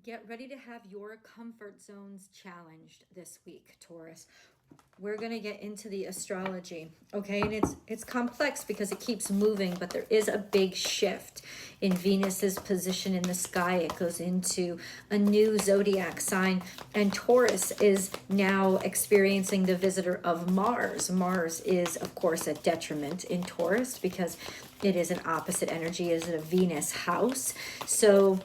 Get ready to have your comfort zones challenged this week, Taurus. We're going to get into the astrology, okay? And it's complex because it keeps moving, but there is a big shift in Venus's position in the sky. It goes into a new zodiac sign, and Taurus is now experiencing the visitor of Mars. Mars is, of course, a detriment in Taurus because it is an opposite energy, it is a Venus house. So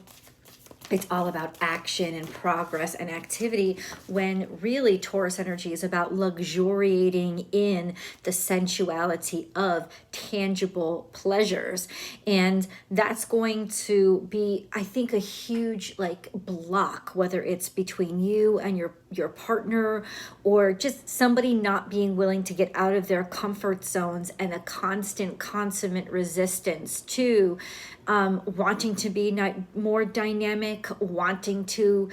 it's all about action and progress and activity, when really Taurus energy is about luxuriating in the sensuality of tangible pleasures. And that's going to be, I think, a huge block, whether it's between you and your partner, or just somebody not being willing to get out of their comfort zones, and a constant consummate resistance to wanting to be more dynamic, wanting to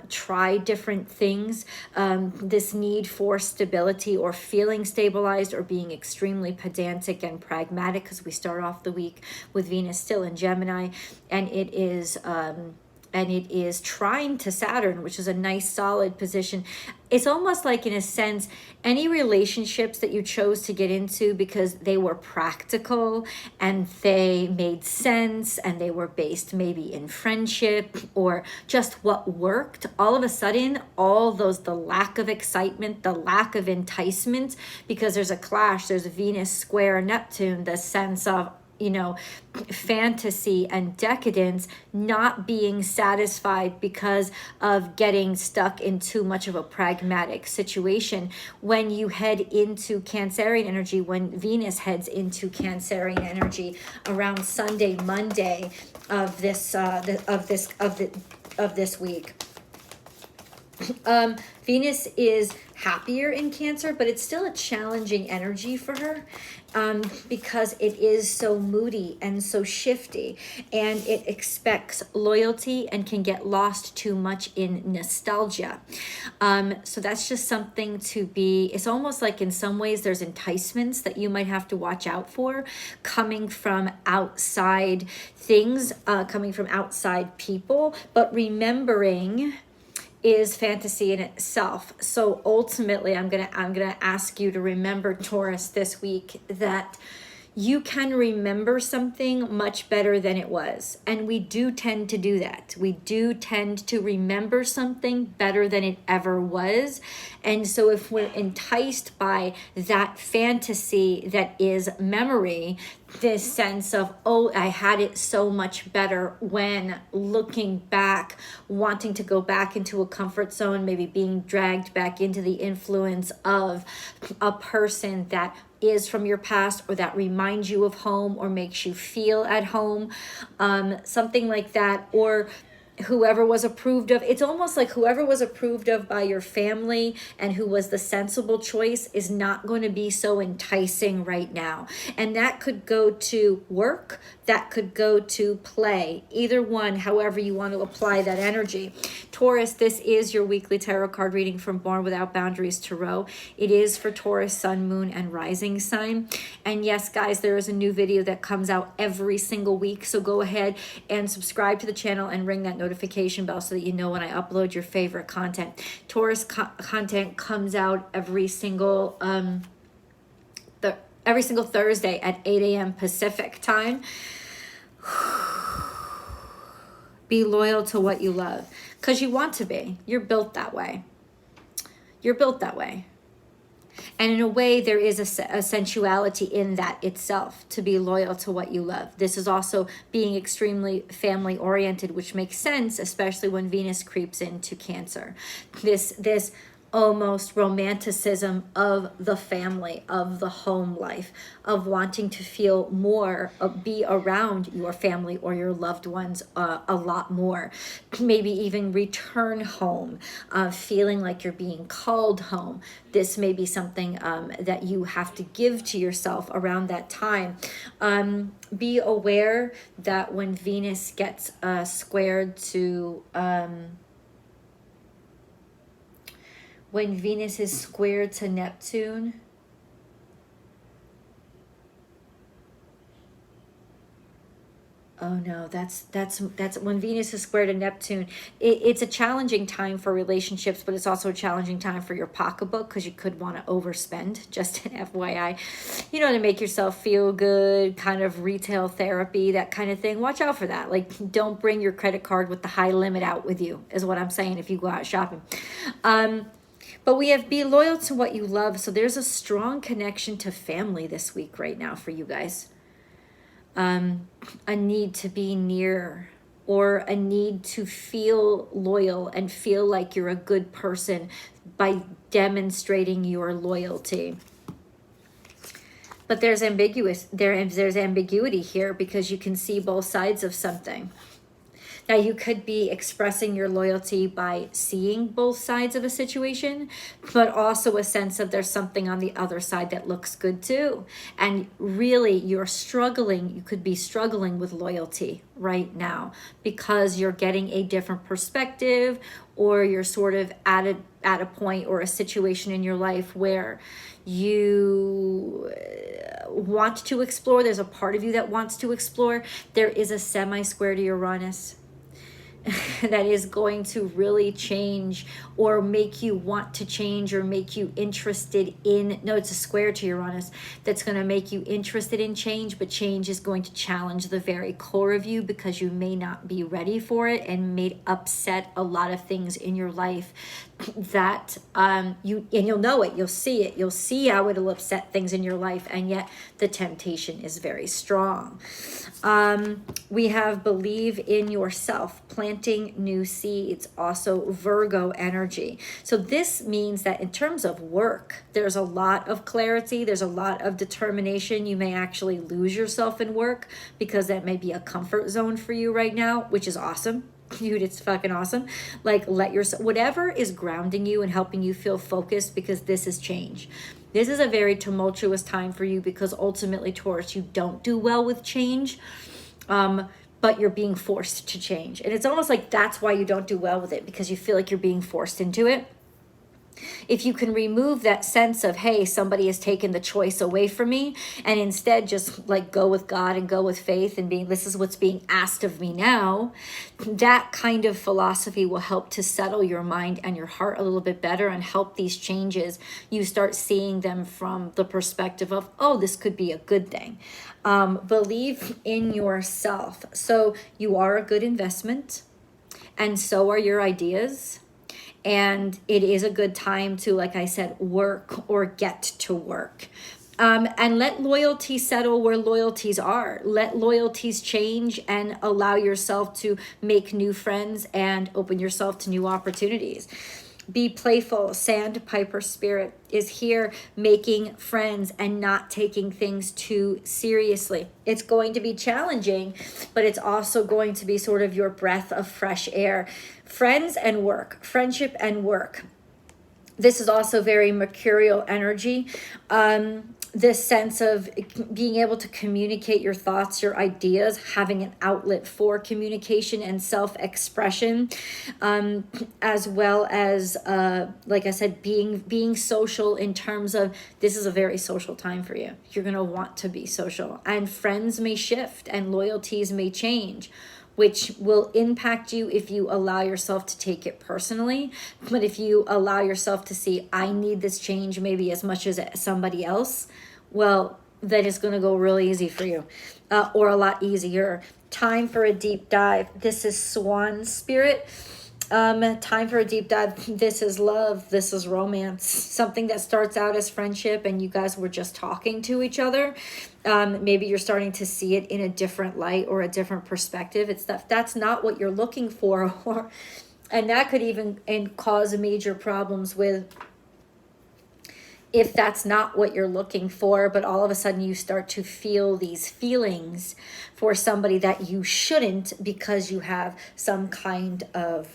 try different things, this need for stability or feeling stabilized, or being extremely pedantic and pragmatic, because we start off the week with Venus still in Gemini, and it is trine to Saturn, which is a nice solid position. It's almost like, in a sense, any relationships that you chose to get into because they were practical and they made sense and they were based maybe in friendship or just what worked, all of a sudden, the lack of excitement, the lack of enticement, because there's a clash, there's a Venus square Neptune, the sense of fantasy and decadence, not being satisfied because of getting stuck in too much of a pragmatic situation. When you head into Cancerian energy, when Venus heads into Cancerian energy around Sunday, Monday of this week, Venus is happier in Cancer, but it's still a challenging energy for her, because it is so moody and so shifty, and it expects loyalty and can get lost too much in nostalgia. So that's just something to be, it's almost like in some ways there's enticements that you might have to watch out for, coming from outside things, coming from outside people, but remembering is fantasy in itself. So ultimately, I'm gonna ask you to remember, Taurus, this week, that you can remember something much better than it was. And we do tend to do that. We do tend to remember something better than it ever was. And so if we're enticed by that fantasy that is memory, this sense of, oh, I had it so much better, when looking back, wanting to go back into a comfort zone, maybe being dragged back into the influence of a person that is from your past, or that reminds you of home or makes you feel at home, something like that, or whoever was approved of. It's almost like whoever was approved of by your family and who was the sensible choice is not going to be so enticing right now. And that could go to work, that could go to play, either one, however you want to apply that energy. Taurus, this is your weekly tarot card reading from Born Without Boundaries Tarot. It is for Taurus, Sun, Moon, and Rising sign. And yes, guys, there is a new video that comes out every single week. So go ahead and subscribe to the channel and ring that notification bell so that you know when I upload your favorite content. Taurus content comes out every single Thursday at 8 a.m. Pacific time. Be loyal to what you love, because you want to be. You're built that way. You're built that way. And in a way, there is a sensuality in that itself, to be loyal to what you love. This is also being extremely family-oriented, which makes sense, especially when Venus creeps into Cancer. This almost romanticism of the family, of the home life, of wanting to feel more, be around your family or your loved ones a lot more. Maybe even return home, feeling like you're being called home. This may be something that you have to give to yourself around that time. Be aware that when Venus gets squared to... when Venus is squared to Neptune, Oh no, that's when Venus is square to Neptune. It's a challenging time for relationships, but it's also a challenging time for your pocketbook because you could want to overspend. Just an FYI, to make yourself feel good, kind of retail therapy, that kind of thing. Watch out for that. Like, don't bring your credit card with the high limit out with you, is what I'm saying if you go out shopping. But we have be loyal to what you love. So there's a strong connection to family this week right now for you guys. A need to be near, or a need to feel loyal and feel like you're a good person by demonstrating your loyalty. But there's ambiguity here because you can see both sides of something. Now, you could be expressing your loyalty by seeing both sides of a situation, but also a sense of there's something on the other side that looks good too. And really, you could be struggling with loyalty right now because you're getting a different perspective, or you're sort of at a point or a situation in your life where you want to explore. There's a part of you that wants to explore. There is a semi-square to Uranus that is going to really change, or make you want to change, or make you interested in, no, it's a square to Uranus that's going to make you interested in change, but change is going to challenge the very core of you because you may not be ready for it, and may upset a lot of things in your life that you'll know it, you'll see how it'll upset things in your life, and yet the temptation is very strong. We have believe in yourself, planting new seeds, also Virgo energy. So this means that in terms of work, there's a lot of clarity, there's a lot of determination. You may actually lose yourself in work because that may be a comfort zone for you right now, which is awesome. Dude, it's fucking awesome. Like, let yourself, whatever is grounding you and helping you feel focused, because this is change. This is a very tumultuous time for you because ultimately, Taurus, you don't do well with change, but you're being forced to change. And it's almost like that's why you don't do well with it, because you feel like you're being forced into it. If you can remove that sense of, hey, somebody has taken the choice away from me, and instead just like go with God and go with faith and being, this is what's being asked of me now, that kind of philosophy will help to settle your mind and your heart a little bit better and help these changes. You start seeing them from the perspective of, oh, this could be a good thing. Believe in yourself. So you are a good investment, and so are your ideas. And it is a good time to, like I said, work or get to work. And let loyalty settle where loyalties are. Let loyalties change and allow yourself to make new friends and open yourself to new opportunities. Be playful. Sandpiper spirit is here, making friends and not taking things too seriously. It's going to be challenging, but it's also going to be sort of your breath of fresh air. Friends and work, friendship and work. This is also very mercurial energy. This sense of being able to communicate your thoughts, your ideas, having an outlet for communication and self-expression, as well as, like I said, being social in terms of, this is a very social time for you. You're going to want to be social, and friends may shift and loyalties may change, which will impact you if you allow yourself to take it personally. But if you allow yourself to see, I need this change maybe as much as somebody else, well, then it's going to go really easy for you, or a lot easier. Time for a deep dive. This is Swan Spirit. Time for a deep dive. This is love. This is romance. Something that starts out as friendship and you guys were just talking to each other. Maybe you're starting to see it in a different light or a different perspective. It's that's not what you're looking for, and that could even cause major problems with, if that's not what you're looking for, but all of a sudden you start to feel these feelings for somebody that you shouldn't, because you have some kind of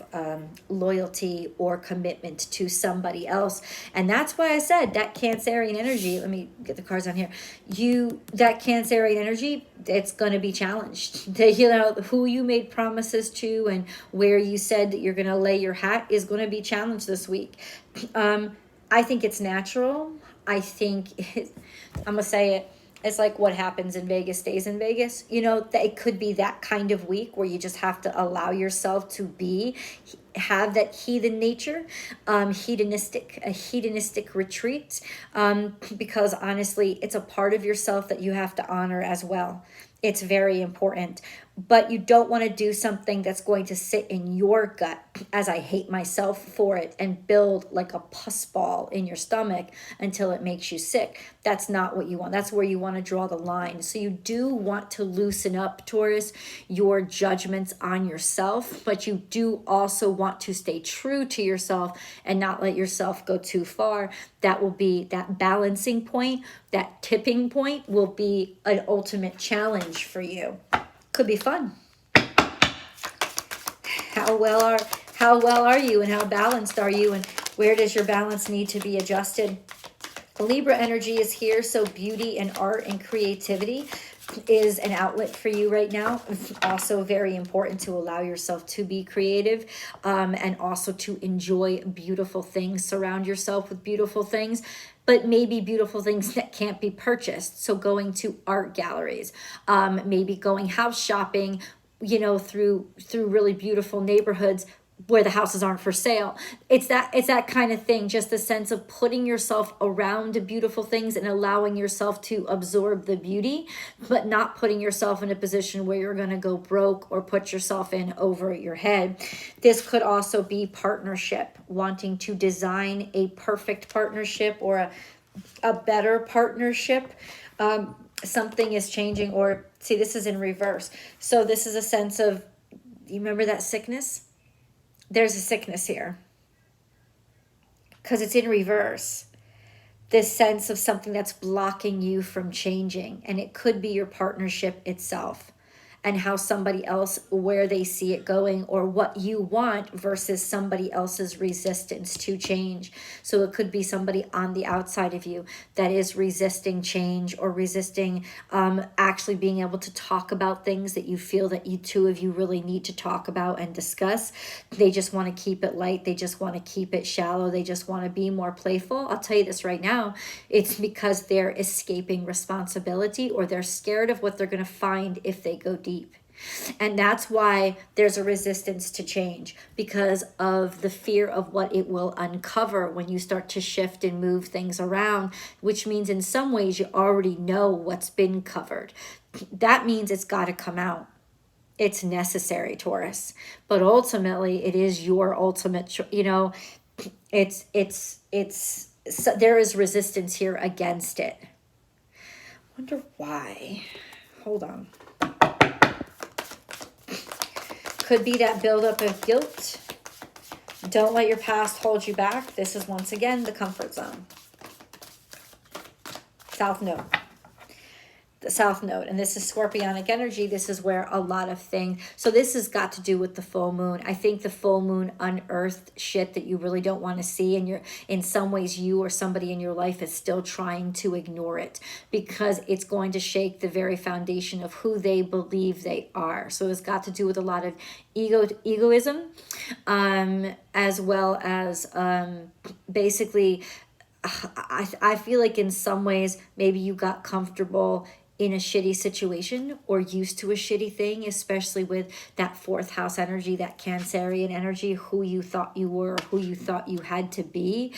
loyalty or commitment to somebody else. And that's why I said that Cancerian energy, let me get the cards on here. That Cancerian energy, it's going to be challenged. Who you made promises to and where you said that you're going to lay your hat is going to be challenged this week. I think it's natural. I'm going to say it. It's like what happens in Vegas stays in Vegas. You know, that it could be that kind of week where you just have to allow yourself to have that heathen nature, a hedonistic retreat, because honestly, it's a part of yourself that you have to honor as well. It's very important. But you don't want to do something that's going to sit in your gut, as I hate myself for it, and build like a pus ball in your stomach until it makes you sick. That's not what you want. That's where you want to draw the line. So you do want to loosen up, Taurus, your judgments on yourself, but you do also want to stay true to yourself and not let yourself go too far. That will be that balancing point, that tipping point will be an ultimate challenge for you. Could be fun. How well are you, and how balanced are you, and where does your balance need to be adjusted? Libra energy is here, so beauty and art and creativity is an outlet for you right now. It's also very important to allow yourself to be creative, and also to enjoy beautiful things. Surround yourself with beautiful things, but maybe beautiful things that can't be purchased. So going to art galleries, maybe going house shopping, you know, through really beautiful neighborhoods where the houses aren't for sale. It's that kind of thing, just the sense of putting yourself around beautiful things and allowing yourself to absorb the beauty, but not putting yourself in a position where you're going to go broke or put yourself in over your head. This could also be partnership, wanting to design a perfect partnership or a better partnership. Something is changing, or see, this is in reverse. So this is a sense of, you remember that sickness? There's a sickness here because it's in reverse. This sense of something that's blocking you from changing, and it could be your partnership itself and how somebody else, where they see it going, or what you want versus somebody else's resistance to change. So it could be somebody on the outside of you that is resisting change, or resisting actually being able to talk about things that you feel that you two of you really need to talk about and discuss. They just want to keep it light. They just want to keep it shallow. They just want to be more playful. I'll tell you this right now. It's because they're escaping responsibility, or they're scared of what they're going to find if they go deep. And that's why there's a resistance to change, because of the fear of what it will uncover when you start to shift and move things around, which means in some ways you already know what's been covered. That means it's got to come out. It's necessary, Taurus. But ultimately, it is your ultimate, you know, so there is resistance here against it. Wonder why. Hold on. Could be that buildup of guilt. Don't let your past hold you back. This is once again the comfort zone. South Node. The South Node. And this is Scorpionic energy. This is where a lot of things. So this has got to do with the full moon. I think the full moon unearthed shit that you really don't want to see. And you're, in some ways, you or somebody in your life is still trying to ignore it, because it's going to shake the very foundation of who they believe they are. So it's got to do with a lot of egoism, as well as basically, I feel like in some ways, maybe you got comfortable in a shitty situation, or used to a shitty thing, especially with that fourth house energy, that Cancerian energy, who you thought you were, who you thought you had to be.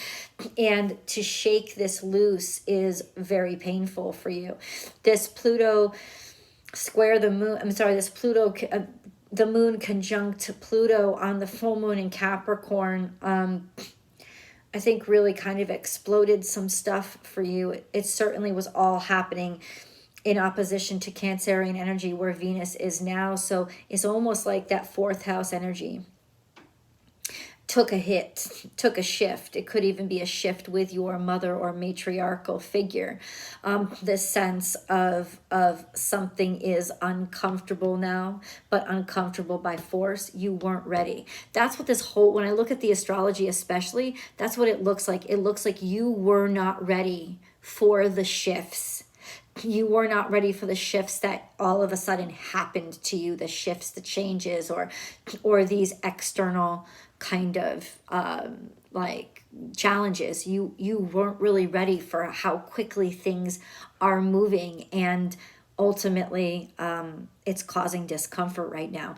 And to shake this loose is very painful for you. This Pluto square the moon, this Pluto, the moon conjunct Pluto on the full moon in Capricorn, I think really kind of exploded some stuff for you. It certainly was all happening in opposition to Cancerian energy, where Venus is now. So it's almost like that fourth house energy took a hit, took a shift. It could even be a shift with your mother or matriarchal figure. This sense of something is uncomfortable now, but uncomfortable by force. You weren't ready. That's what this whole, when I look at the astrology especially, that's what it looks like. It looks like you were not ready for the shifts. you were not ready for the shifts that all of a sudden happened to you, the shifts, the changes, or these external kind of like challenges. You weren't really ready for how quickly things are moving, and ultimately it's causing discomfort right now.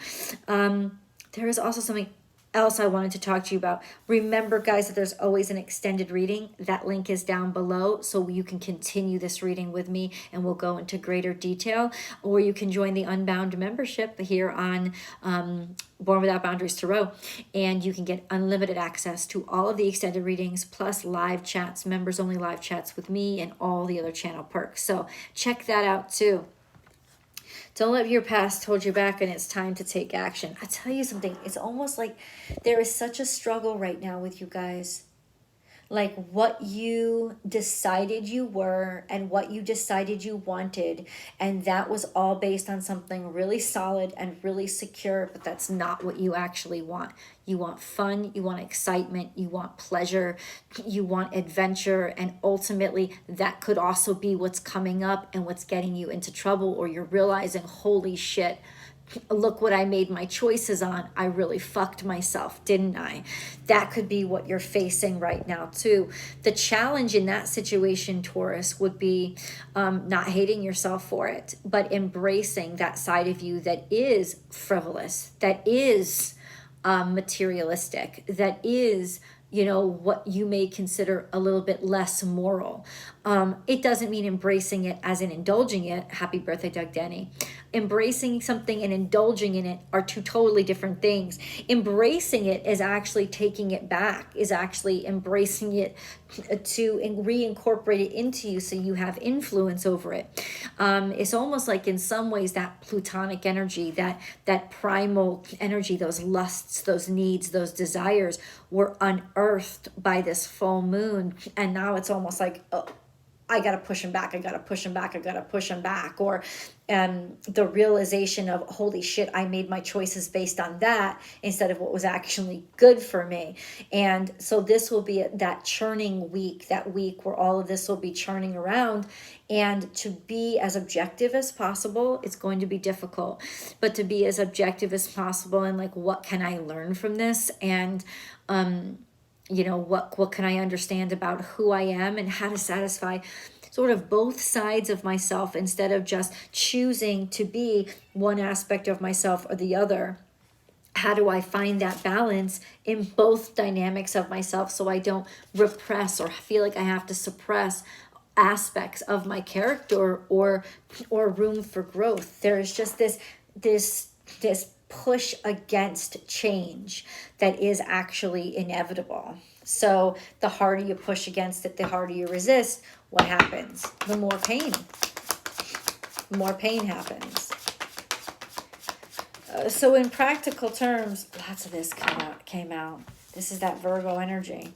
There is also something else I wanted to talk to you about. Remember, guys, that there's always an extended reading. That link is down below, so you can continue this reading with me and we'll go into greater detail, or you can join the Unbound membership here on Born Without Boundaries Tarot, and you can get unlimited access to all of the extended readings, plus live chats, members only live chats with me, and all the other channel perks. So check that out too. Don't let your past hold you back, and it's time to take action. I tell you something, it's almost like there is such a struggle right now with you guys. Like what you decided you were and what you decided you wanted, and that was all based on something really solid and really secure, but that's not what you actually want. You want fun, you want excitement, you want pleasure, you want adventure, and ultimately that could also be what's coming up and what's getting you into trouble, or you're realizing, holy shit, look what I made my choices on. I really fucked myself, didn't I? That could be what you're facing right now too. The challenge in that situation, Taurus, would be not hating yourself for it, but embracing that side of you that is frivolous, that is materialistic, that is, you know, what you may consider a little bit less moral. It doesn't mean embracing it as in indulging it. Happy birthday, Doug Denny. Embracing something and indulging in it are two totally different things. Embracing it is actually taking it back, is actually embracing it to reincorporate it into you so you have influence over it. It's almost like in some ways that plutonic energy, that primal energy, those lusts, those needs, those desires were unearthed by this full moon. And now it's almost like, oh, I got to push him back. I got to push him back. I got to push him back. Or the realization of, holy shit, I made my choices based on that instead of what was actually good for me. And so this will be that churning week, that week where all of this will be churning around. And to be as objective as possible, it's going to be difficult, but to be as objective as possible and like, what can I learn from this? And, you know, what can I understand about who I am and how to satisfy sort of both sides of myself instead of just choosing to be one aspect of myself or the other. How do I find that balance in both dynamics of myself so I don't repress or feel like I have to suppress aspects of my character or room for growth? There's just this push against change that is actually inevitable. So the harder you push against it, the harder you resist, what happens? The more pain. More pain happens. So in practical terms, lots of this came out. This is that Virgo energy.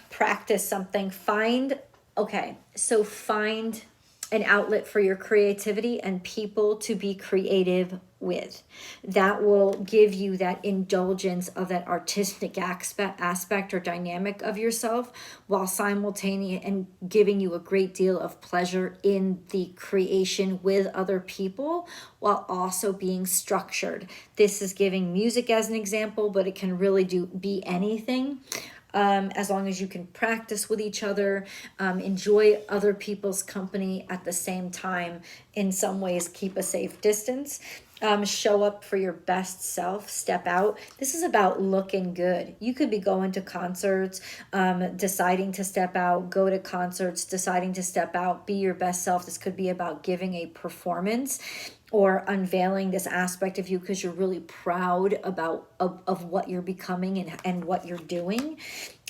Practice something. Find an outlet for your creativity and people to be creative with. That will give you that indulgence of that artistic aspect or dynamic of yourself, while simultaneously and giving you a great deal of pleasure in the creation with other people, while also being structured. This is giving music as an example, but it can really be anything. As long as you can practice with each other, enjoy other people's company at the same time. In some ways, keep a safe distance. Show up for your best self, step out. This is about looking good. You could be going to concerts, deciding to step out, go to concerts, deciding to step out, be your best self. This could be about giving a performance or unveiling this aspect of you because you're really proud of what you're becoming and what you're doing.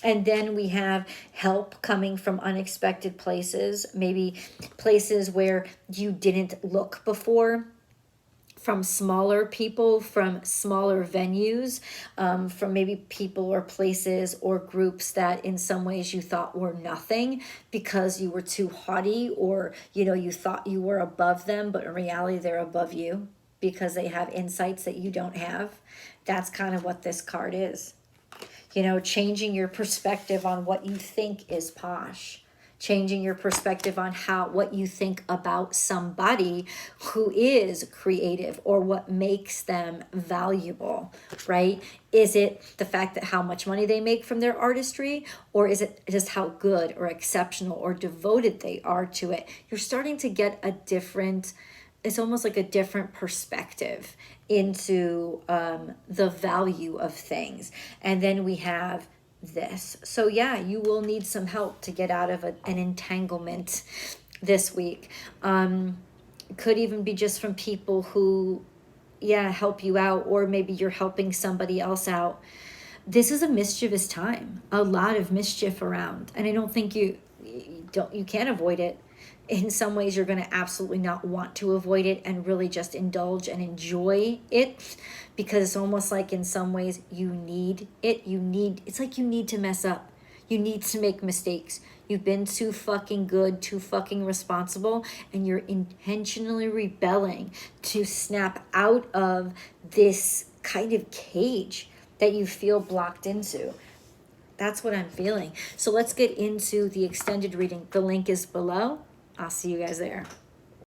And then we have help coming from unexpected places, maybe places where you didn't look before, from smaller people, from smaller venues, from maybe people or places or groups that in some ways you thought were nothing because you were too haughty, or, you know, you thought you were above them, but in reality they're above you because they have insights that you don't have. That's kind of what this card is. You know, changing your perspective on what you think is posh. changing your perspective on what you think about somebody who is creative, or what makes them valuable, right? Is it the fact that how much money they make from their artistry, or is it just how good or exceptional or devoted they are to it? You're starting to get a different, it's almost like a different perspective into the value of things. And then we have this. So yeah, you will need some help to get out of an entanglement this week. Could even be just from people who, yeah, help you out, or maybe you're helping somebody else out. This is a mischievous time, a lot of mischief around, and I don't think you can't avoid it. In some ways, you're going to absolutely not want to avoid it and really just indulge and enjoy it, because it's almost like in some ways you need it. It's like you need to mess up. You need to make mistakes. You've been too fucking good, too fucking responsible, and you're intentionally rebelling to snap out of this kind of cage that you feel blocked into. That's what I'm feeling. So let's get into the extended reading. The link is below. I'll see you guys there.